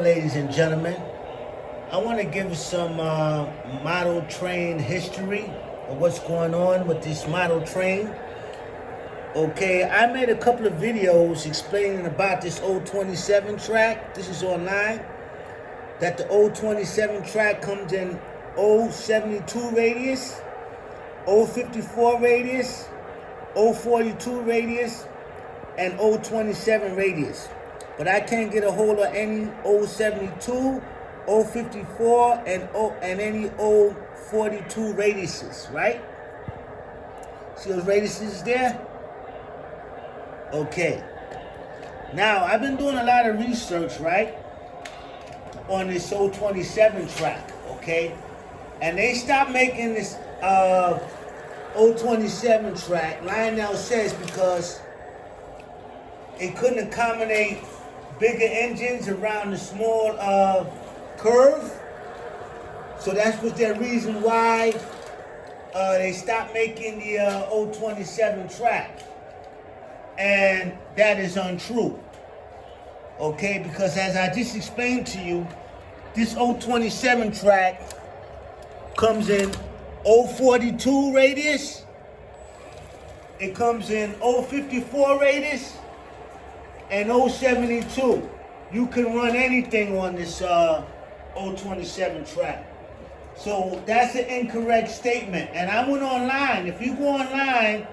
Ladies and gentlemen, I want to give some model train history of what's going on with this model train. Okay, I made a couple of videos explaining about this old 27 track. This is online. That the old 27 track comes in 072 radius, 054 radius, 042 radius, and 027 radius. But I can't get a hold of any 072, 054, and any 042 radiuses, right? See those radiuses there? Okay. Now, I've been doing a lot of research, right, on this 027 track, okay? And they stopped making this 027 track, Lionel says, because it couldn't accommodate bigger engines around the small curve. So that was their reason why they stopped making the 027 track. And that is untrue. Okay, because as I just explained to you, this 027 track comes in 042 radius, it comes in 054 radius, and 072. You can run anything on this 027 track. So that's an incorrect statement. And I went online. If you go online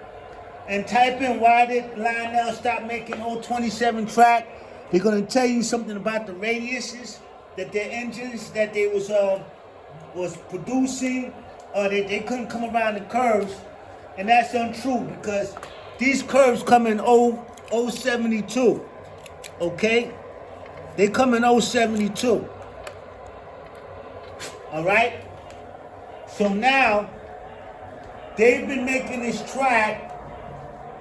and type in why did Lionel stop making 027 track, they're going to tell you something about the radiuses that their engines that they was producing, they couldn't come around the curves. And that's untrue because these curves come in 072. Okay? They come in 072. Alright? So now, they've been making this track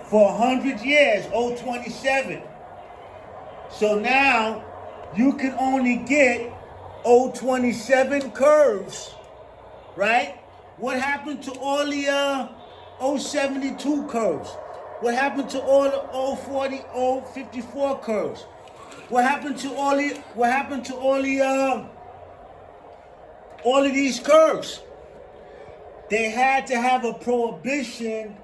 for 100 years, 027. So now, you can only get 027 curves. Right? What happened to all the 072 curves? What happened to all the 040, 054 curves? What happened to all of these curves? They had to have a prohibition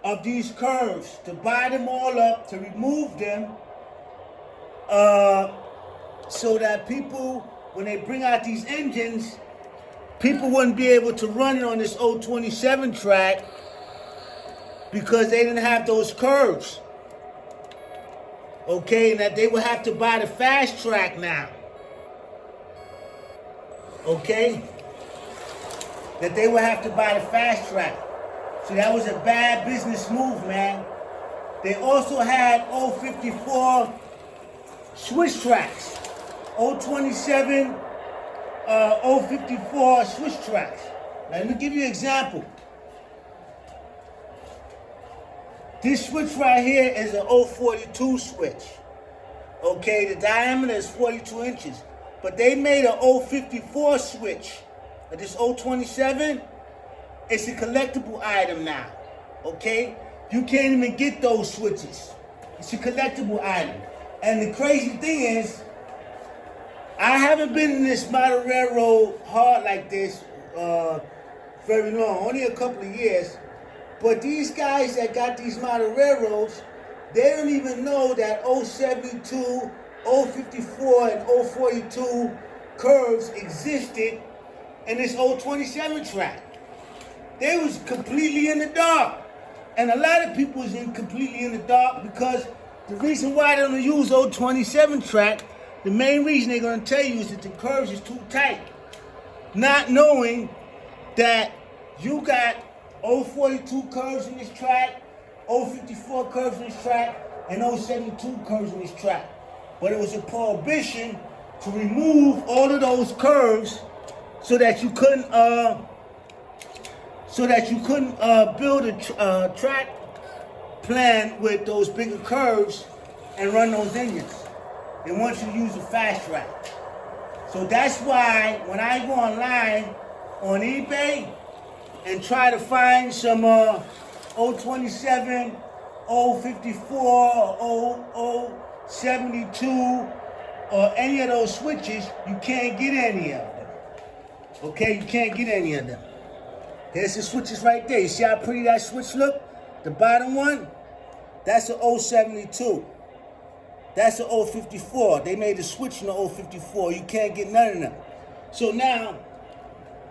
of these curves to buy them all up, to remove them, so that people, when they bring out these engines, people wouldn't be able to run it on this 027 track because they didn't have those curves. Okay, and that they would have to buy the fast track now. Okay? That they would have to buy the fast track. So that was a bad business move, man. They also had 054 switch tracks. 027, 054 switch tracks. Now, let me give you an example. This switch right here is an 042 switch. Okay, the diameter is 42 inches. But they made a 054 switch. This 027, it's a collectible item now. Okay? You can't even get those switches. It's a collectible item. And the crazy thing is, I haven't been in this model railroad hard like this very long, only a couple of years. But these guys that got these model railroads, they don't even know that 072, 054, and 042 curves existed in this 027 track. They was completely in the dark. And a lot of people was completely in the dark because the reason why they don't use 027 track, the main reason they're going to tell you is that the curves is too tight. Not knowing that you got 042 curves in this track, 054 curves in this track, and 072 curves in this track. But it was a prohibition to remove all of those curves so that you couldn't build a track plan with those bigger curves and run those engines. They want you to use a fast track. So that's why when I go online on eBay and try to find some 027, 054, 072 or any of those switches, you can't get any of them. Okay, you can't get any of them. There's the switches right there. You see how pretty that switch look? The bottom one, that's an 072. That's an 054. They made a switch in the 054. You can't get none of them. So now,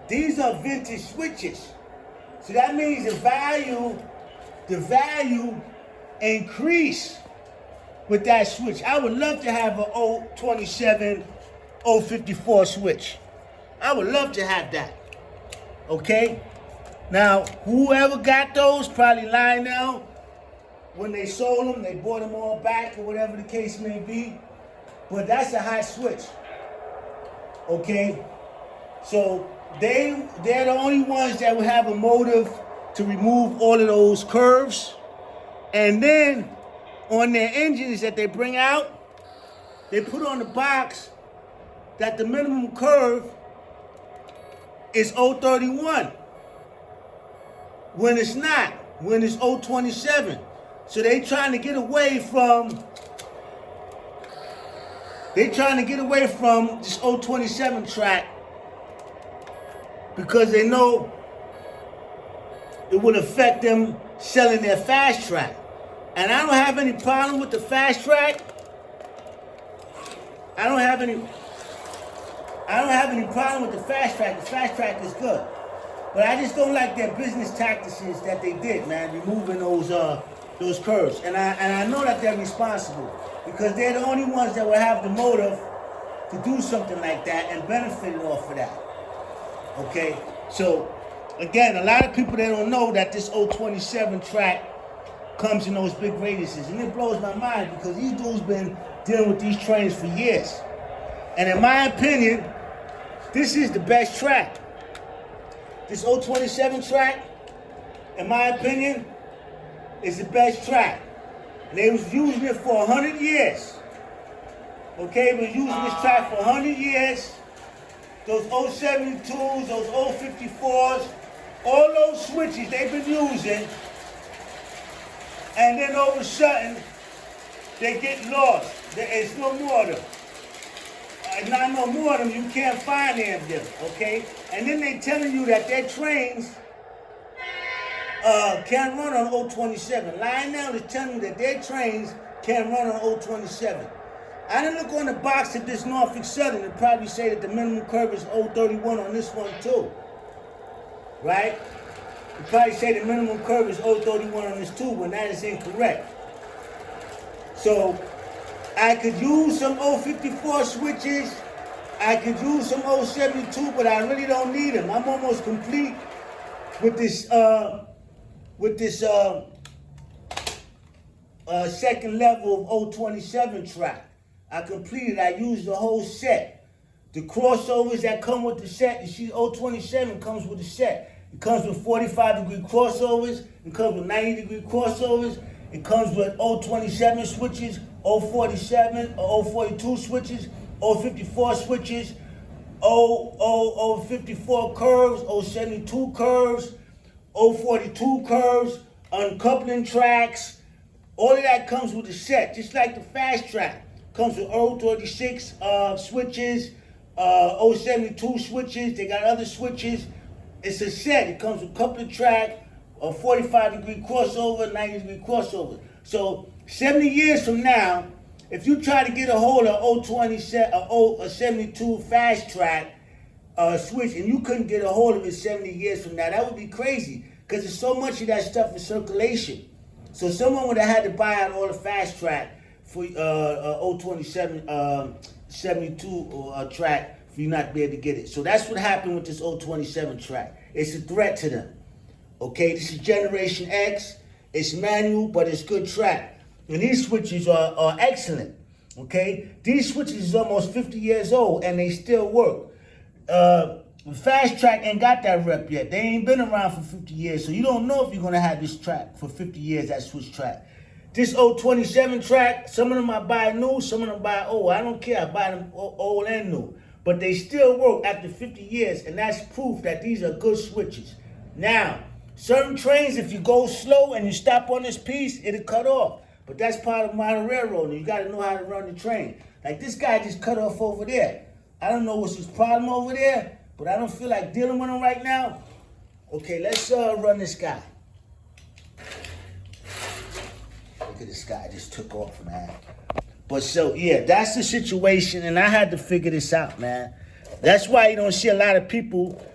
these are vintage switches. So that means the value increase with that switch. I would love to have a 027, 054 switch. I would love to have that. Okay? Now, whoever got those, probably Lionel, when they sold them, they bought them all back or whatever the case may be. But that's a hot switch. Okay? So they're the only ones that would have a motive to remove all of those curves. And then on their engines that they bring out, they put on the box that the minimum curve is 031. When it's not, when it's 027. So they trying to get away from this 027 track because they know it would affect them selling their fast track. And I don't have any problem with the fast track. I don't have any problem with the fast track. The fast track is good. But I just don't like their business tactics that they did, man, removing those curves. And I know that they're responsible because they're the only ones that will have the motive to do something like that and benefit off of that. Okay? So, again, a lot of people, they don't know that this 027 track comes in those big radiuses. And it blows my mind because these dudes been dealing with these trains for years. And in my opinion, this is the best track. This 027 track, in my opinion, is the best track. And they was using it for 100 years. Okay, they was using this track for 100 years. Those 072s, those 054s, all those switches they've been using. And then all of a sudden, they get lost. There is no more of them. Not no more of them, you can't find any of them, okay? And then they telling you that their trains can't run on 027. Lionel is telling you that their trains can't run on 027. I didn't look on the box of this Norfolk Southern and probably say that the minimum curve is 031 on this one too, right? You probably say the minimum curve is 031 on this too when that is incorrect. So, I could use some 054 switches. I could use some 072, but I really don't need them. I'm almost complete with this second level of 027 track. I completed. I used the whole set. The crossovers that come with the set. You see, 027 comes with the set. It comes with 45-degree crossovers. It comes with 90-degree crossovers. It comes with 027 switches, 047 or 042 switches, 054 switches, 054 curves, 072 curves, 042 curves, uncoupling tracks. All of that comes with a set, just like the fast track. Comes with 036 switches, 072 switches. They got other switches. It's a set. It comes with coupling track, a 45-degree crossover, 90-degree crossover. So 70 years from now, if you try to get a hold of 072 fast track switch and you couldn't get a hold of it 70 years from now, that would be crazy because there's so much of that stuff in circulation. So someone would have had to buy out all the fast track for 027, 72 track for you not to be able to get it. So that's what happened with this 027 track. It's a threat to them. Okay, this is Generation X. It's manual, but it's good track. And these switches are excellent. Okay, these switches is almost 50 years old and they still work. Fast track ain't got that rep yet. They ain't been around for 50 years, so you don't know if you're gonna have this track for 50 years, that switch track. This 027 track, some of them I buy new, some of them buy old. I don't care, I buy them old and new. But they still work after 50 years, and that's proof that these are good switches. Now, certain trains, if you go slow and you stop on this piece, it'll cut off. But that's part of modern railroading. You got to know how to run the train. Like this guy just cut off over there. I don't know what's his problem over there, but I don't feel like dealing with him right now. Okay, let's run this guy. Look at this guy, just took off, man. But so, yeah, that's the situation, and I had to figure this out, man. That's why you don't see a lot of people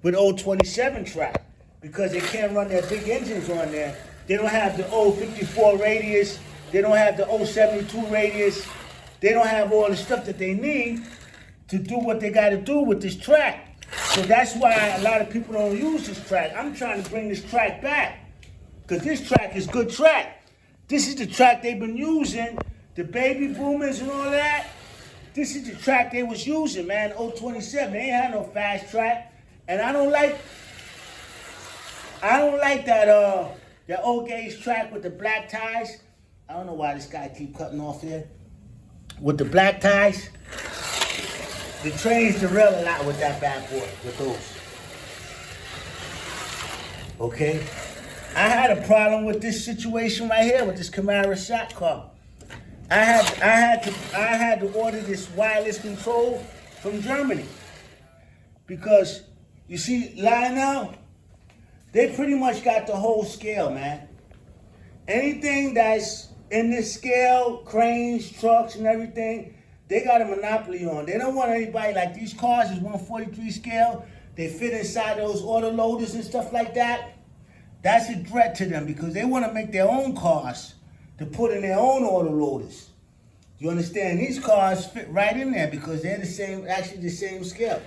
with old 27 track, because they can't run their big engines on there. They don't have the old 54 radius. They don't have the old 72 radius. They don't have all the stuff that they need to do what they got to do with this track. So that's why a lot of people don't use this track. I'm trying to bring this track back, because this track is good track. This is the track they've been using, the baby boomers and all that. This is the track they was using, man, 027. They ain't had no fast track. And I don't like that old gauge track with the black ties. I don't know why this guy keep cutting off here. With the black ties. The trains derail a lot with that backboard, with those. Okay? I had a problem with this situation right here with this Camaro shot car. I had to order this wireless control from Germany. Because, you see, Lionel, they pretty much got the whole scale, man. Anything that's in this scale, cranes, trucks, and everything, they got a monopoly on. They don't want anybody like these cars is 143 scale. They fit inside those auto loaders and stuff like that. That's a threat to them because they want to make their own cars to put in their own auto loaders. You understand? These cars fit right in there because they're actually the same scale.